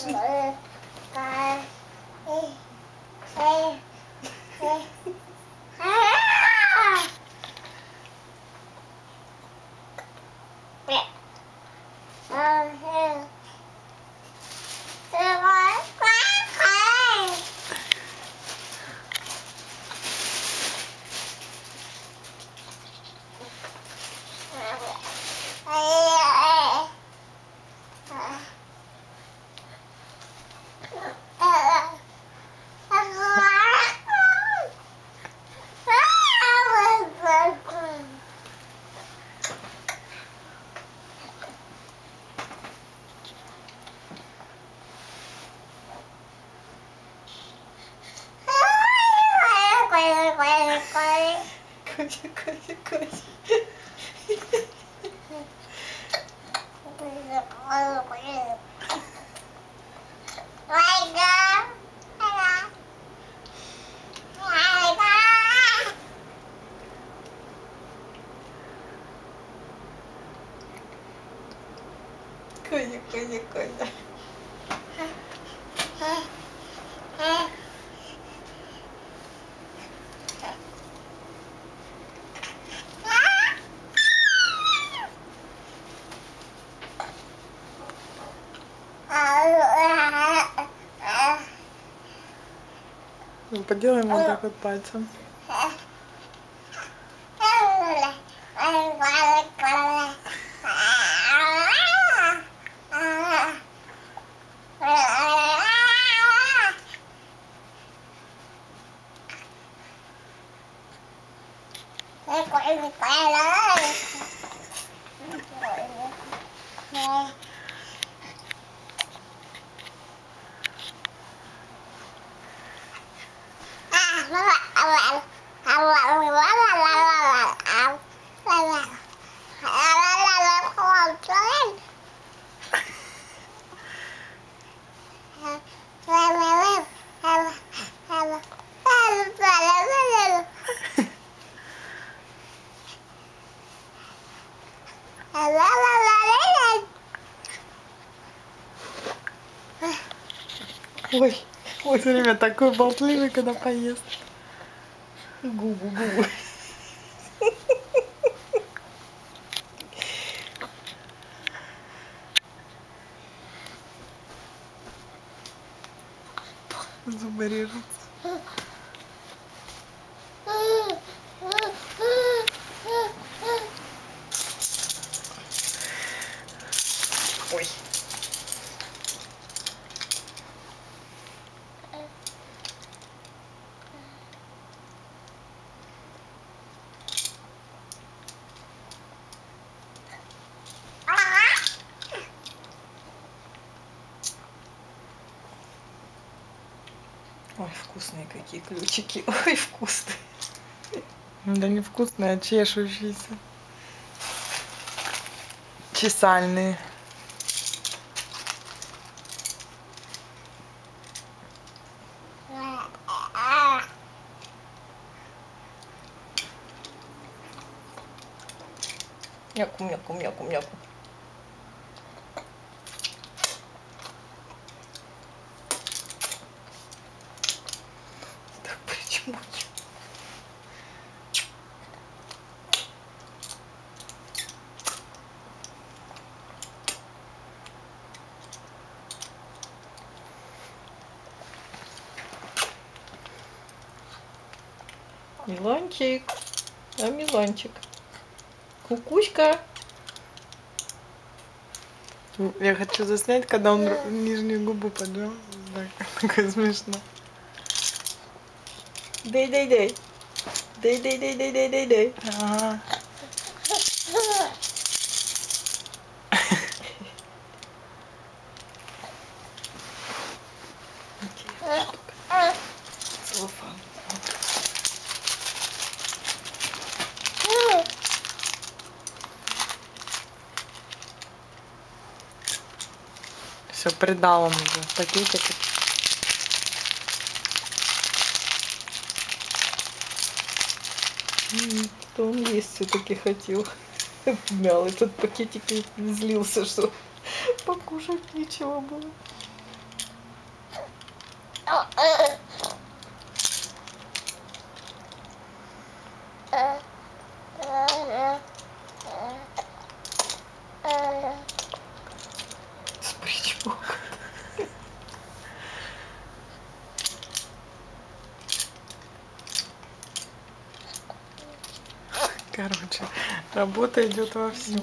Коня. Ну, поделаем вот так вот пальцем. Ой, все время такой болтливый, когда поест. Губу. Зубы режутся. Ой. Ой, вкусные какие ключики. Ой, вкусные. Да не вкусные, а чешущиеся. Чесальные. Мяку. Так почему? Милончик, Милончик. Кукуська. Я хочу заснять, когда он нижнюю губу поджал. Такое смешно. Дай. Ага. Целлофан. Все, придал он уже пакетик. Что он есть все-таки хотел. Мял этот пакетик и злился, что покушать нечего было. Спричь-бог. Короче, работа идет вовсю.